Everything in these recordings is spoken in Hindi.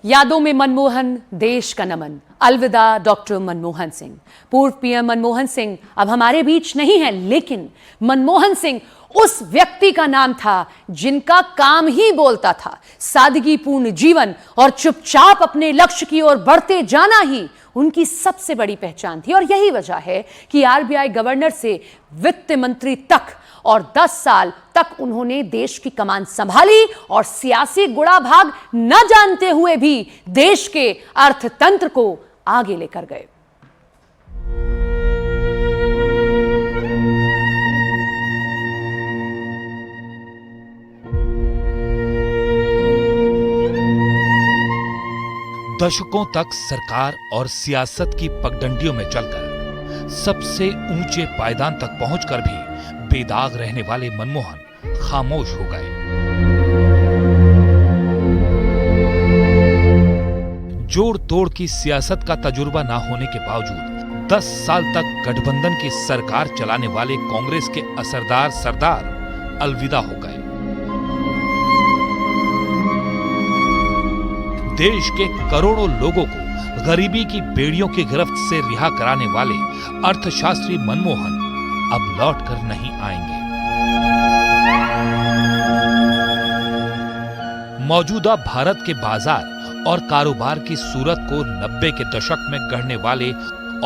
यादों में मनमोहन, देश का नमन। अलविदा डॉक्टर मनमोहन सिंह। पूर्व पीएम मनमोहन सिंह अब हमारे बीच नहीं है, लेकिन मनमोहन सिंह उस व्यक्ति का नाम था जिनका काम ही बोलता था। सादगीपूर्ण जीवन और चुपचाप अपने लक्ष्य की ओर बढ़ते जाना ही उनकी सबसे बड़ी पहचान थी। और यही वजह है कि आरबीआई गवर्नर से वित्त मंत्री तक और 10 साल तक उन्होंने देश की कमान संभाली और सियासी गुड़ाभाग न जानते हुए भी देश के अर्थतंत्र को आगे लेकर गए। दशकों तक सरकार और सियासत की पगडंडियों में चलकर सबसे ऊंचे पायदान तक पहुंचकर भी बेदाग रहने वाले मनमोहन खामोश हो गए। जोड़ तोड़ की सियासत का तजुर्बा ना होने के बावजूद 10 साल तक गठबंधन की सरकार चलाने वाले कांग्रेस के असरदार सरदार अलविदा हो गए। देश के करोड़ों लोगों को गरीबी की बेड़ियों की गिरफ्त से रिहा कराने वाले अर्थशास्त्री मनमोहन अब लौट कर नहीं आएंगे। मौजूदा भारत के बाजार और कारोबार की सूरत को 90 के दशक में गढ़ने वाले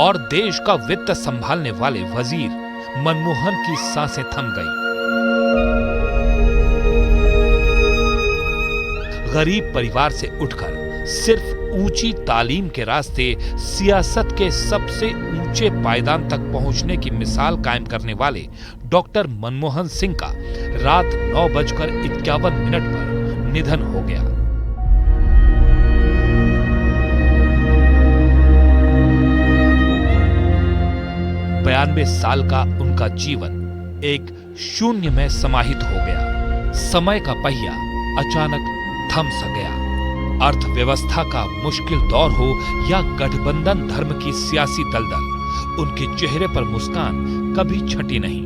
और देश का वित्त संभालने वाले वजीर मनमोहन की सांसें थम गई। गरीब परिवार से उठकर सिर्फ ऊंची तालीम के रास्ते सियासत के सबसे ऊंचे पायदान तक पहुंचने की मिसाल कायम करने वाले डॉक्टर मनमोहन सिंह का रात 9:51 पर निधन हो गया। बयानवे साल का उनका जीवन एक शून्य में समाहित हो गया। समय का पहिया अचानक थम सा गया। अर्थव्यवस्था का मुश्किल दौर हो या गठबंधन धर्म की सियासी दलदल, उनके चेहरे पर मुस्कान कभी छटी नहीं।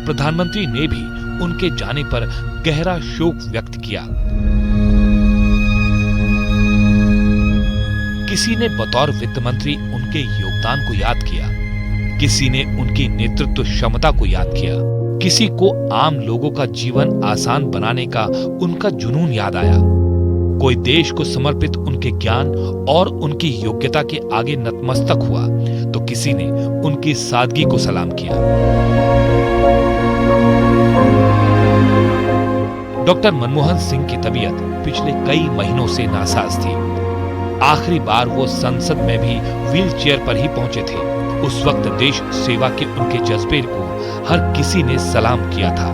प्रधानमंत्री ने भी उनके जाने पर गहरा शोक व्यक्त किया। किसी ने बतौर वित्त मंत्री उनके योगदान को याद किया, किसी ने उनकी नेतृत्व क्षमता को याद किया, किसी को आम लोगों का जीवन आसान बनाने का उनका जुनून याद आया। कोई देश को समर्पित उनके ज्ञान और उनकी योग्यता के आगे नतमस्तक हुआ, तो किसी ने उनकी सादगी को सलाम किया। डॉक्टर मनमोहन सिंह की तबीयत पिछले कई महीनों से नासाज थी। आखिरी बार वो संसद में भी व्हील चेयर पर ही पहुंचे थे। उस वक्त देश सेवा के उनके जज्बे को हर किसी ने सलाम किया था,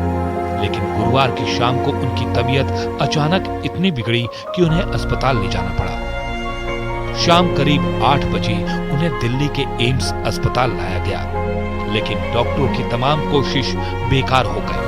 लेकिन गुरुवार की शाम को उनकी तबीयत अचानक इतनी बिगड़ी कि उन्हें अस्पताल ले जाना पड़ा। शाम करीब 8 बजे उन्हें दिल्ली के एम्स अस्पताल लाया गया, लेकिन डॉक्टरों की तमाम कोशिश बेकार हो गई।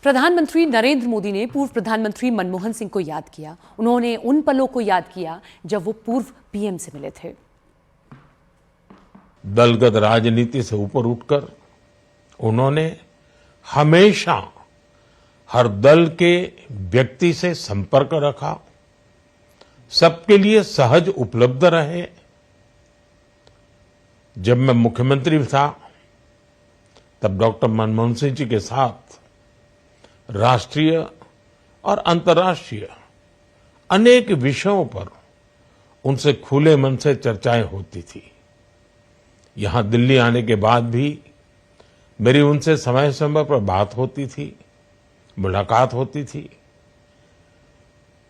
प्रधानमंत्री नरेंद्र मोदी ने पूर्व प्रधानमंत्री मनमोहन सिंह को याद किया। उन्होंने उन पलों को याद किया जब वो पूर्व पीएम से मिले थे। दलगत राजनीति से ऊपर उठकर उन्होंने हमेशा हर दल के व्यक्ति से संपर्क रखा, सबके लिए सहज उपलब्ध रहे। जब मैं मुख्यमंत्री था तब डॉक्टर मनमोहन सिंह जी के साथ राष्ट्रीय और अंतर्राष्ट्रीय अनेक विषयों पर उनसे खुले मन से चर्चाएं होती थी। यहां दिल्ली आने के बाद भी मेरी उनसे समय समय पर बात होती थी, मुलाकात होती थी।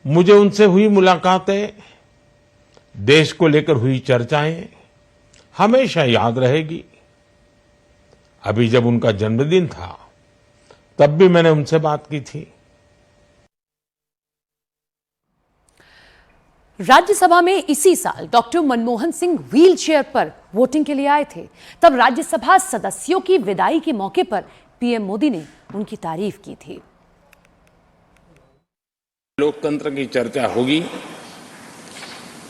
मुझे उनसे हुई मुलाकातें, देश को लेकर हुई चर्चाएं हमेशा याद रहेगी। अभी जब उनका जन्मदिन था तब भी मैंने उनसे बात की थी। राज्यसभा में इसी साल doctor Manmohan Singh wheel chair पर वोटिंग के लिए आए थे। तब राज्यसभा सदस्यों की विदाई के मौके पर पीएम मोदी ने उनकी तारीफ की थी। लोकतंत्र की चर्चा होगी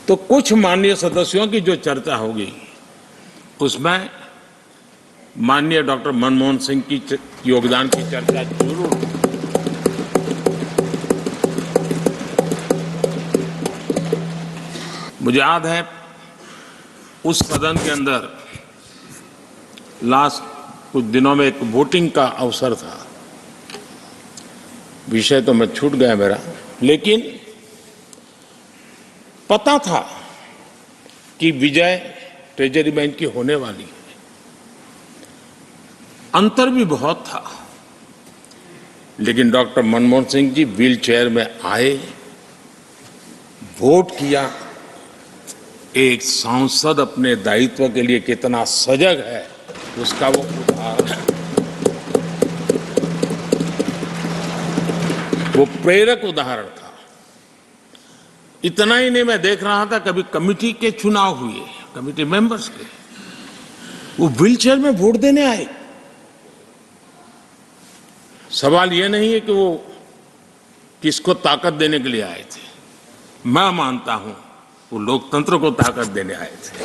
तो कुछ माननीय सदस्यों की जो चर्चा होगी उसमें माननीय डॉक्टर मनमोहन सिंह की योगदान की चर्चा जरूर होगी। मुझे याद है उस सदन के अंदर लास्ट कुछ दिनों में एक वोटिंग का अवसर था। विषय तो मैं छूट गया मेरा, लेकिन पता था कि विजय ट्रेजरी बैंक की होने वाली है। अंतर भी बहुत था, लेकिन doctor Manmohan Singh ji wheel chair में आए, वोट किया। एक सांसद अपने दायित्व के लिए कितना सजग है उसका वो उदाहरण है, वो प्रेरक उदाहरण था। इतना ही नहीं, मैं देख रहा था कभी कमेटी के चुनाव हुए, कमेटी मेंबर्स के, वो व्हील चेयर में वोट देने आए। सवाल ये नहीं है कि वो किसको ताकत देने के लिए आए थे, मैं मानता हूं वो लोकतंत्र को ताकत देने आए थे।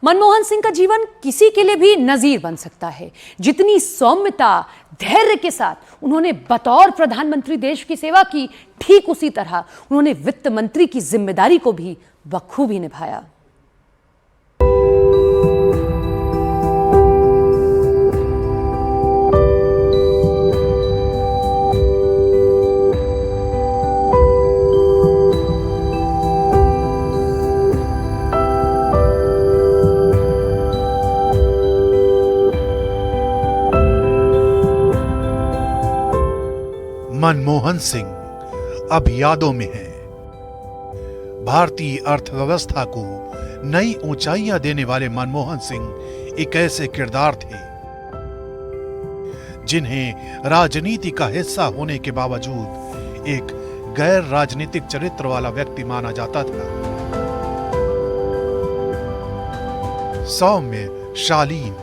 मनमोहन सिंह का जीवन किसी के लिए भी नजीर बन सकता है। जितनी सौम्यता, धैर्य के साथ उन्होंने बतौर प्रधानमंत्री देश की सेवा की, ठीक उसी तरह उन्होंने वित्त मंत्री की जिम्मेदारी को भी बखूबी निभाया। मनमोहन सिंह अब यादों में हैं। भारतीय अर्थव्यवस्था को नई ऊंचाइयां देने वाले मनमोहन सिंह एक ऐसे किरदार थे जिन्हें राजनीति का हिस्सा होने के बावजूद एक गैर राजनीतिक चरित्र वाला व्यक्ति माना जाता था। सौम्य, शालीन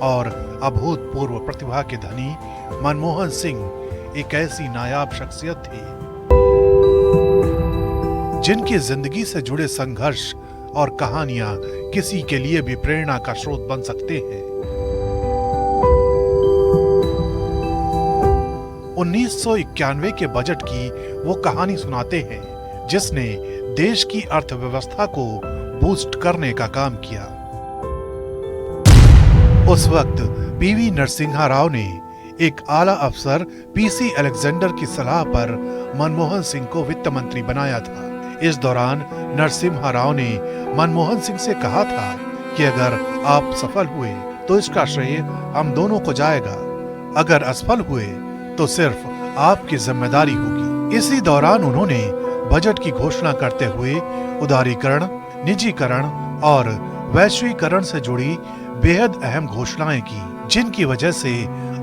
और अभूतपूर्व प्रतिभा के धनी मनमोहन सिंह एक ऐसी नायाब शख्सियत थी जिनकी जिंदगी से जुड़े संघर्ष और कहानियां किसी के लिए भी प्रेरणा का स्रोत बन सकते हैं। 1991 के बजट की वो कहानी सुनाते हैं जिसने देश की अर्थव्यवस्था को बूस्ट करने का काम किया। उस वक्त पीवी नरसिम्हा राव ने एक आला अफसर पीसी अलेक्जेंडर की सलाह पर मनमोहन सिंह को वित्त मंत्री बनाया था। इस दौरान नरसिम्हा राव ने मनमोहन सिंह से कहा था कि अगर आप सफल हुए तो इसका श्रेय हम दोनों को जाएगा, अगर असफल हुए तो सिर्फ आपकी जिम्मेदारी होगी। इसी दौरान उन्होंने बजट की घोषणा करते हुए उदारीकरण, निजीकरण और वैश्वीकरण से जुड़ी बेहद अहम घोषणाएं की, जिनकी वजह से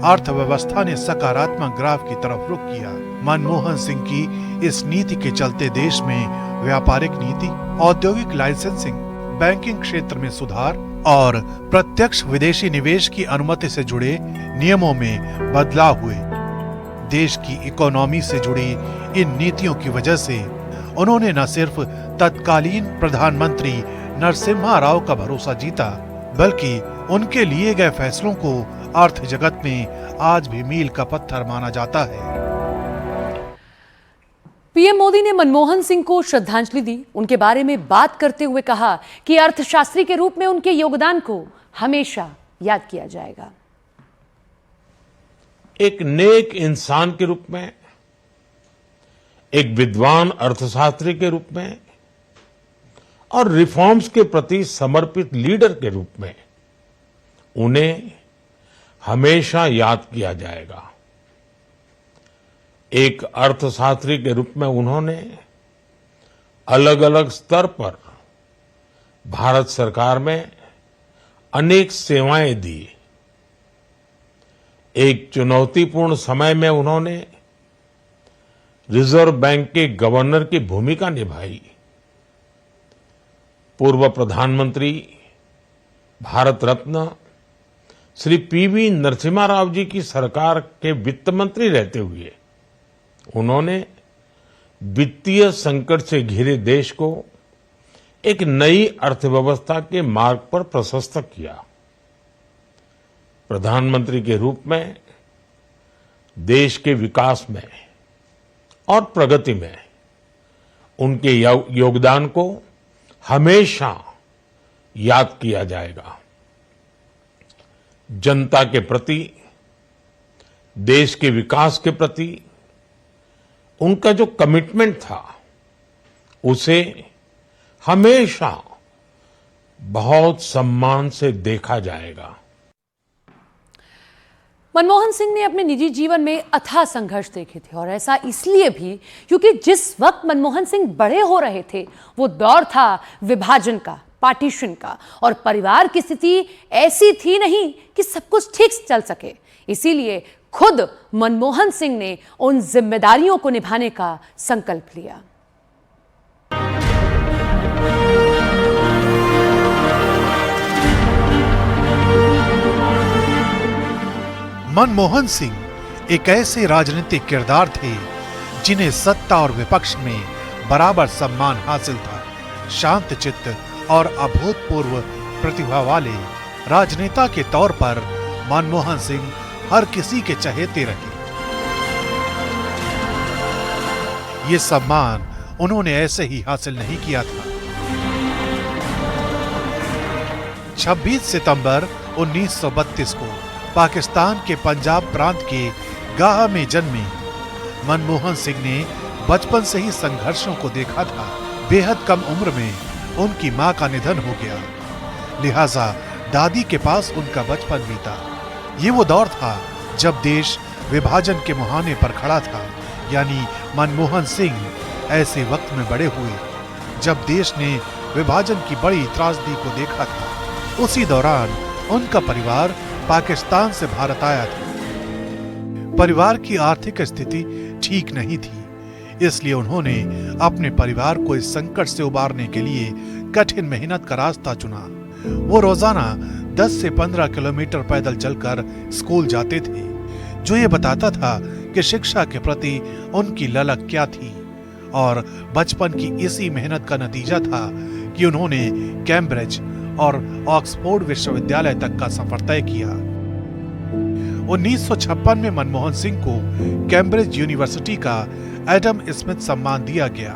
अर्थव्यवस्था ने सकारात्मक ग्राफ की तरफ रुख किया। मनमोहन सिंह की इस नीति के चलते देश में व्यापारिक नीति, औद्योगिक लाइसेंसिंग, बैंकिंग क्षेत्र में सुधार और प्रत्यक्ष विदेशी निवेश की अनुमति से जुड़े नियमों में बदलाव हुए। देश की इकोनॉमी से जुड़ी इन नीतियों की वजह से उन्होंने न सिर्फ तत्कालीन प्रधानमंत्री नरसिम्हा राव का भरोसा जीता, बल्कि उनके लिए गए फैसलों को अर्थ जगत में आज भी मील का पत्थर माना जाता है। पीएम मोदी ने मनमोहन सिंह को श्रद्धांजलि दी। उनके बारे में बात करते हुए कहा कि अर्थशास्त्री के रूप में उनके योगदान को हमेशा याद किया जाएगा। एक नेक इंसान के रूप में, एक विद्वान अर्थशास्त्री के रूप में और रिफॉर्म्स के प्रति समर्पित लीडर के रूप में उन्हें हमेशा याद किया जाएगा। एक अर्थशास्त्री के रूप में उन्होंने अलग अलग स्तर पर भारत सरकार में अनेक सेवाएं दी। एक चुनौतीपूर्ण समय में उन्होंने रिजर्व बैंक के गवर्नर की भूमिका निभाई। पूर्व प्रधानमंत्री भारत रत्न श्री पीवी नरसिम्हा राव जी की सरकार के वित्त मंत्री रहते हुए उन्होंने वित्तीय संकट से घिरे देश को एक नई अर्थव्यवस्था के मार्ग पर प्रशस्त किया। प्रधानमंत्री के रूप में देश के विकास में और प्रगति में उनके योगदान को हमेशा याद किया जाएगा। जनता के प्रति, देश के विकास के प्रति उनका जो कमिटमेंट था उसे हमेशा बहुत सम्मान से देखा जाएगा। मनमोहन सिंह ने अपने निजी जीवन में अथाह संघर्ष देखे थे और ऐसा इसलिए भी क्योंकि जिस वक्त मनमोहन सिंह बड़े हो रहे थे वो दौर था विभाजन का, पार्टीशन का, और परिवार की स्थिति ऐसी थी नहीं कि सब कुछ ठीक से चल सके। इसीलिए खुद मनमोहन सिंह ने उन जिम्मेदारियों को निभाने का संकल्प लिया। मनमोहन सिंह एक ऐसे राजनीतिक किरदार थे जिन्हें सत्ता और विपक्ष में बराबर सम्मान हासिल था। शांत चित्त और अभूतपूर्व प्रतिभा वाले राजनेता के तौर पर मनमोहन सिंह हर किसी के चहेते रहे। ये सम्मान उन्होंने ऐसे ही हासिल नहीं किया था। 26 सितंबर 1932 को पाकिस्तान के पंजाब प्रांत के गाह में जन्मे मनमोहन सिंह ने बचपन से ही संघर्षों को देखा था। बेहद कम उम्र में उनकी मां का निधन हो गया, लिहाजा दादी के पास उनका बचपन बीता। ये वो दौर था जब देश विभाजन के मुहाने पर खड़ा था, यानी मनमोहन सिंह ऐसे वक्त में बड़े हुए जब देश ने विभाजन की बड़ी त्रासदी को देखा था। उसी दौरान उनका परिवार पाकिस्तान से भारत आया था। परिवार की आर्थिक स्थिति ठीक नहीं थी, इसलिए उन्होंने अपने परिवार को इस संकट से उबारने के लिए कठिन मेहनत का रास्ता चुना। वो रोजाना 10 से 15 किलोमीटर पैदल चलकर स्कूल जाते थे, जो ये बताता था कि शिक्षा के प्रति उनकी ललक क्या थी। और बचपन की इसी मेहनत का नतीजा था कि उन्होंने कैम्ब्रिज और ऑक्सफोर्ड विश्वविद्यालय तक का सफर तय किया। 1956 में मनमोहन सिंह को कैम्ब्रिज यूनिवर्सिटी का एडम स्मिथ सम्मान दिया गया।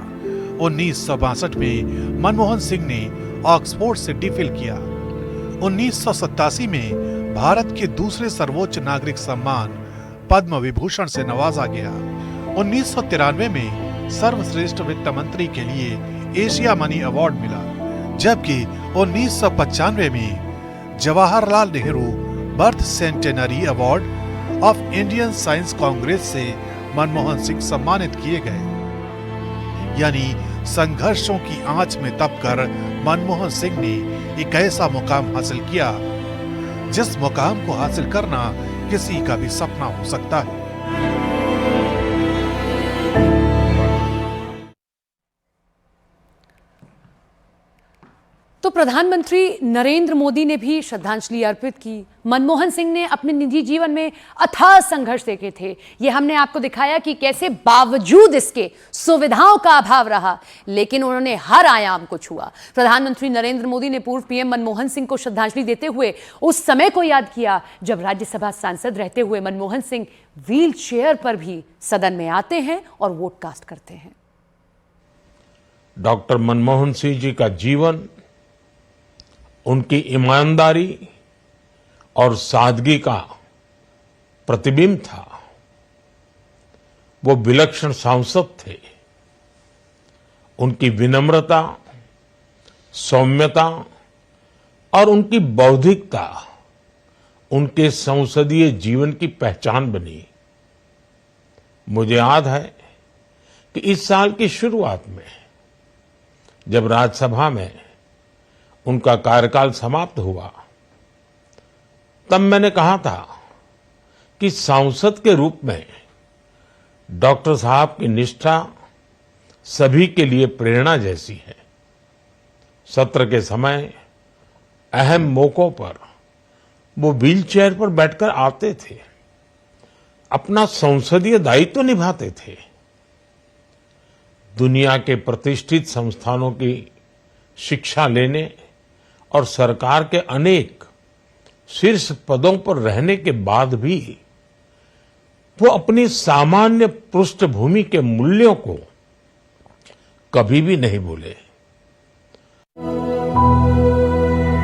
1962 में मनमोहन सिंह ने ऑक्सफोर्ड से डिफिल किया। 1987 में भारत के दूसरे सर्वोच्च नागरिक सम्मान पद्म विभूषण से नवाजा गया। 1993 में सर्वश्रेष्ठ वित्त मंत्री के लिए एशिया मनी अवार्ड मिला, जबकि 1995 में Jawaharlal Nehru birth centenary award of Indian science Congress से मनमोहन सिंह सम्मानित किए गए। यानी संघर्षों की आंच में तपकर मनमोहन सिंह ने एक ऐसा मुकाम हासिल किया जिस मुकाम को हासिल करना किसी का भी सपना हो सकता है। तो प्रधानमंत्री नरेंद्र मोदी ने भी श्रद्धांजलि अर्पित की। मनमोहन सिंह ने अपने निजी जीवन में अथाह संघर्ष देखे थे। ये हमने आपको दिखाया कि कैसे बावजूद इसके सुविधाओं का अभाव रहा, लेकिन उन्होंने हर आयाम को छुआ। प्रधानमंत्री नरेंद्र मोदी ने पूर्व पीएम मनमोहन सिंह को श्रद्धांजलि देते हुए उस समय को याद किया जब राज्यसभा सांसद रहते हुए मनमोहन सिंह व्हील चेयर पर भी सदन में आते हैं और वोट कास्ट करते हैं। डॉक्टर मनमोहन सिंह जी का जीवन उनकी ईमानदारी और सादगी का प्रतिबिंब था। वो विलक्षण सांसद थे। उनकी विनम्रता, सौम्यता और उनकी बौद्धिकता उनके संसदीय जीवन की पहचान बनी। मुझे याद है कि इस साल की शुरुआत में जब राज्यसभा में उनका कार्यकाल समाप्त हुआ, तब मैंने कहा था कि सांसद के रूप में डॉक्टर साहब की निष्ठा सभी के लिए प्रेरणा जैसी है। सत्र के समय अहम मौकों पर वो व्हीलचेयर पर बैठकर आते थे, अपना संसदीय दायित्व निभाते थे। दुनिया के प्रतिष्ठित संस्थानों की शिक्षा लेने और सरकार के अनेक शीर्ष पदों पर रहने के बाद भी वो अपनी सामान्य पृष्ठभूमि के मूल्यों को कभी भी नहीं भूले।